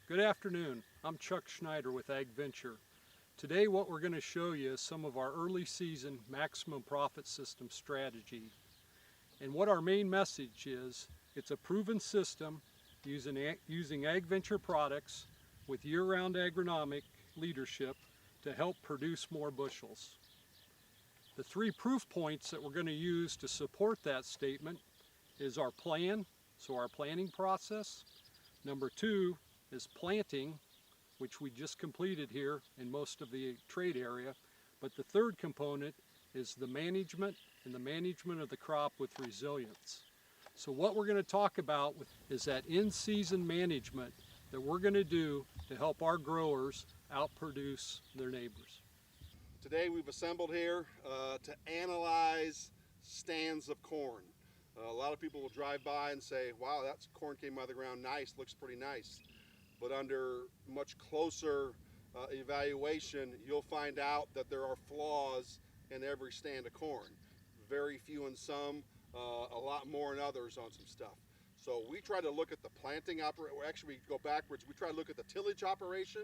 Good afternoon. I'm Chuck Schneider with AgVenture. Today what we're going to show you is some of our early season maximum profit system strategy. And what our main message is, it's a proven system using AgVenture products with year-round agronomic leadership to help produce more bushels. The three proof points that we're going to use to support that statement is our plan, so our planning process. Number two is planting, which we just completed here in most of the trade area. But the third component is the management and the management of the crop with resilience. So what we're going to talk about is that in-season management that we're going to do to help our growers outproduce their neighbors. Today we've assembled here to analyze stands of corn. A lot of people will drive by and say, wow, that corn came out of the ground nice, looks pretty nice. But under much closer evaluation, you'll find out that there are flaws in every stand of corn. Very few in some, a lot more in others on some stuff. So we try to look at the planting operation. Actually, we go backwards. We try to look at the tillage operation,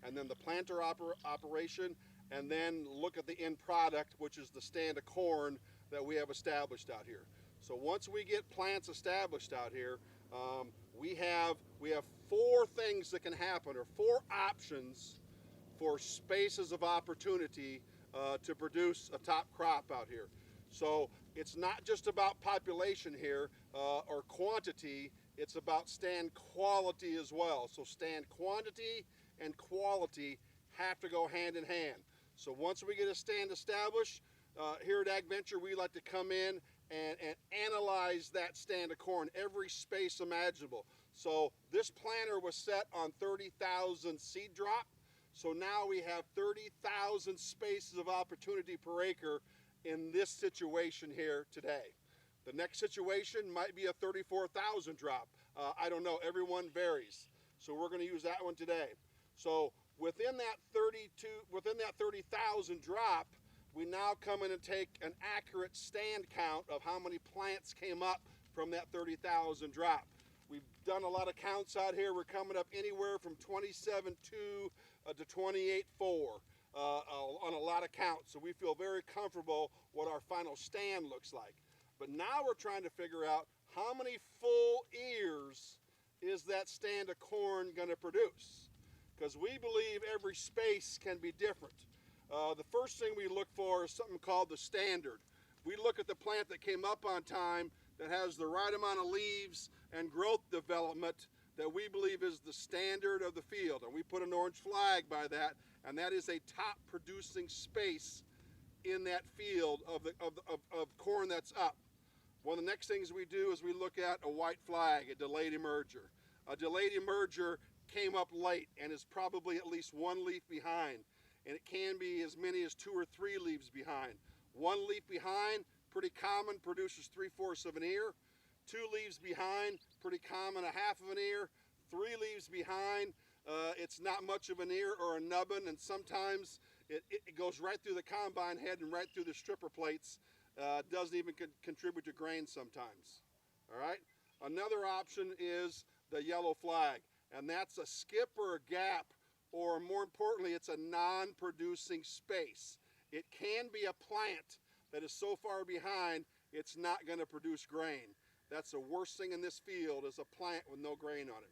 and then the planter operation, and then look at the end product, which is the stand of corn that we have established out here. So once we get plants established out here, we have four things that can happen, or four options for spaces of opportunity to produce a top crop out here. So it's not just about population here or quantity, it's about stand quality as well. So stand quantity and quality have to go hand in hand. So once we get a stand established, here at AgVenture, we like to come in and analyze that stand of corn, every space imaginable. So this planter was set on 30,000 seed drop. So now we have 30,000 spaces of opportunity per acre in this situation here today. The next situation might be a 34,000 drop. I don't know, everyone varies. So we're going to use that one today. So within that 30,000 drop, we now come in and take an accurate stand count of how many plants came up from that 30,000 drop. We've done a lot of counts out here. We're coming up anywhere from 27.2 to 28.4 on a lot of counts. So we feel very comfortable what our final stand looks like. But now we're trying to figure out how many full ears is that stand of corn going to produce, because we believe every space can be different. The first thing we look for is something called the standard. We look at the plant that came up on time, that has the right amount of leaves and growth development that we believe is the standard of the field. And we put an orange flag by that, and that is a top producing space in that field of corn that's up. One of the next things we do is we look at a white flag, a delayed emerger. A delayed emerger came up late and is probably at least one leaf behind. And it can be as many as 2 or 3 leaves behind. 1 leaf behind, pretty common, produces 3/4 of an ear. 2 leaves behind, pretty common, 1/2 of an ear. 3 leaves behind, it's not much of an ear or a nubbin, and sometimes it goes right through the combine head and right through the stripper plates. Doesn't even contribute to grain sometimes. All right? Another option is the yellow flag, and that's a skip or a gap, or more importantly, it's a non-producing space. It can be a plant that is so far behind, it's not going to produce grain. That's the worst thing in this field, is a plant with no grain on it.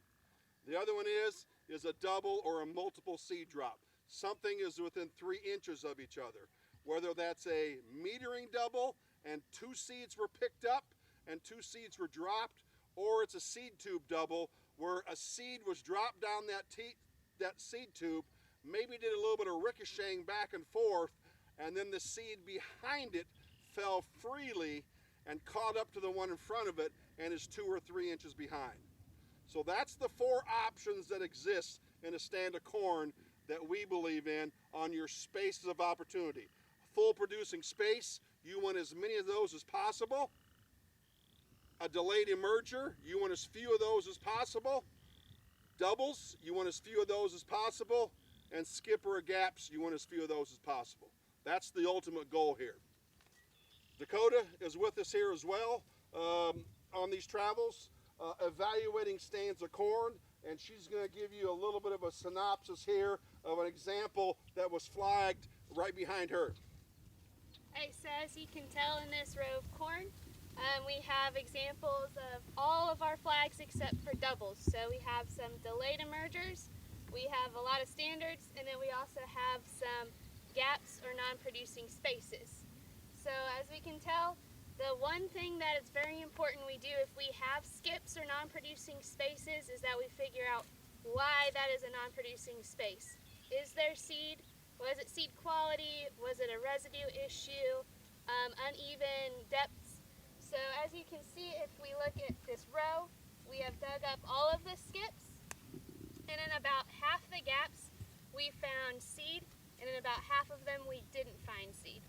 The other one is a double or a multiple seed drop. Something is within 3 inches of each other. Whether that's a metering double and 2 seeds were picked up and 2 seeds were dropped, or it's a seed tube double where a seed was dropped down that seed tube, maybe did a little bit of ricocheting back and forth, and then the seed behind it fell freely and caught up to the one in front of it and is 2 or 3 inches behind. So that's the 4 options that exist in a stand of corn that we believe in on your spaces of opportunity. Full producing space, you want as many of those as possible. A delayed emerger, you want as few of those as possible. Doubles, you want as few of those as possible. And skip or gaps, you want as few of those as possible. That's the ultimate goal here. Dakota is with us here as well on these travels, evaluating stands of corn and she's going to give you a little bit of a synopsis here of an example that was flagged right behind her. Hey, so as you can tell in this row of corn, we have examples of all of our flags except for doubles. So we have some delayed emergers, we have a lot of standards, and then we also have some gaps or non-producing spaces. So as we can tell, the one thing that is very important we do if we have skips or non-producing spaces is that we figure out why that is a non-producing space. Is there seed? Was it seed quality? Was it a residue issue? Uneven depths? So as you can see, if we look at this row, we have dug up all of the skips, and in about half the gaps we found seed, and in about half of them we didn't find seed.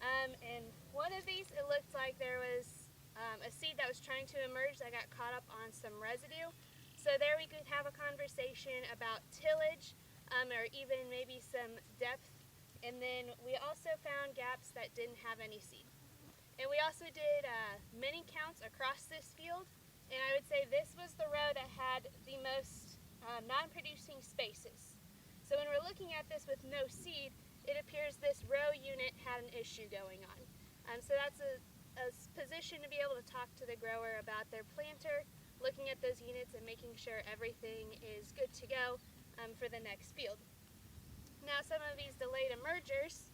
And one of these, it looked like there was a seed that was trying to emerge that got caught up on some residue. So there we could have a conversation about tillage, or even maybe some depth. And then we also found gaps that didn't have any seed. And we also did mini counts across this field, and I would say this was the row that had the most non-producing spaces. So when we're looking at this with no seed, it appears this row unit had an issue going on. So that's a position to be able to talk to the grower about their planter, looking at those units and making sure everything is good to go for the next field. Now some of these delayed emergers,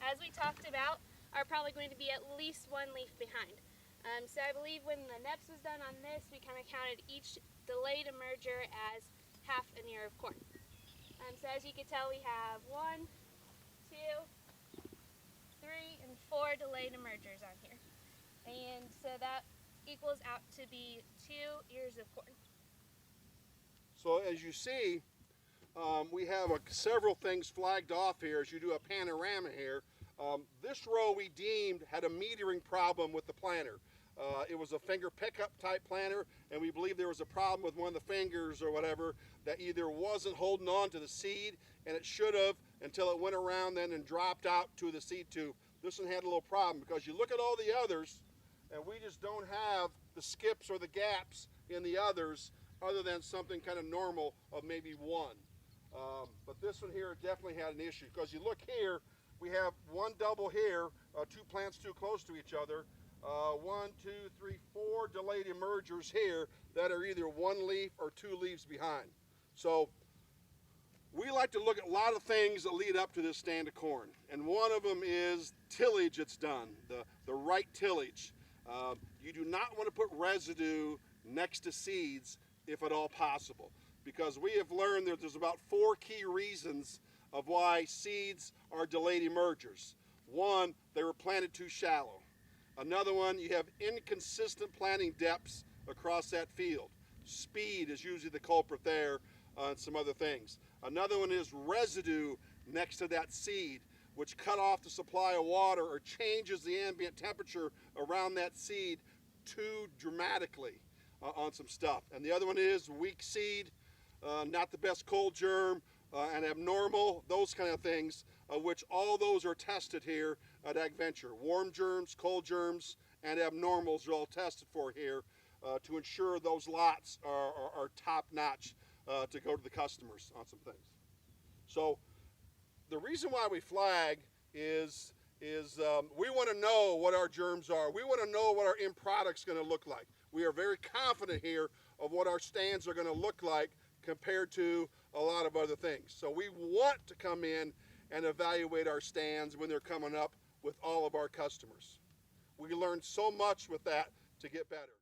as we talked about, are probably going to be at least one leaf behind. So I believe when the NEPS was done on this, we kind of counted each delayed emerger as half an ear of corn. So as you can tell, we have 1, 2, 3, and 4 delayed emergers on here. And so that equals out to be 2 ears of corn. So as you see, we have several things flagged off here as you do a panorama here. This row we deemed had a metering problem with the planter. It was a finger pickup type planter, and we believe there was a problem with one of the fingers or whatever that either wasn't holding on to the seed, and it should have until it went around then and dropped out to the seed tube. This one had a little problem because you look at all the others, and we just don't have the skips or the gaps in the others other than something kind of normal of maybe 1. But this one here definitely had an issue because you look here, we have one double here, 2 plants too close to each other. 1, 2, 3, 4 delayed emergers here that are either 1 leaf or 2 leaves behind. So we like to look at a lot of things that lead up to this stand of corn, and one of them is tillage that's done, the right tillage. You do not want to put residue next to seeds if at all possible, because we have learned that there's about 4 key reasons of why seeds are delayed emergers. 1, they were planted too shallow. Another one, you have inconsistent planting depths across that field. Speed is usually the culprit there, and some other things. Another one is residue next to that seed, which cut off the supply of water or changes the ambient temperature around that seed too dramatically on some stuff. And the other one is weak seed, not the best cold germ, and abnormal, those kind of things, which all those are tested here at AgVenture. Warm germs, cold germs, and abnormals are all tested for here to ensure those lots are top-notch to go to the customers on some things. So the reason why we flag is we want to know what our germs are. We want to know what our end product's going to look like. We are very confident here of what our stands are going to look like compared to a lot of other things. So we want to come in and evaluate our stands when they're coming up with all of our customers. We learned so much with that to get better.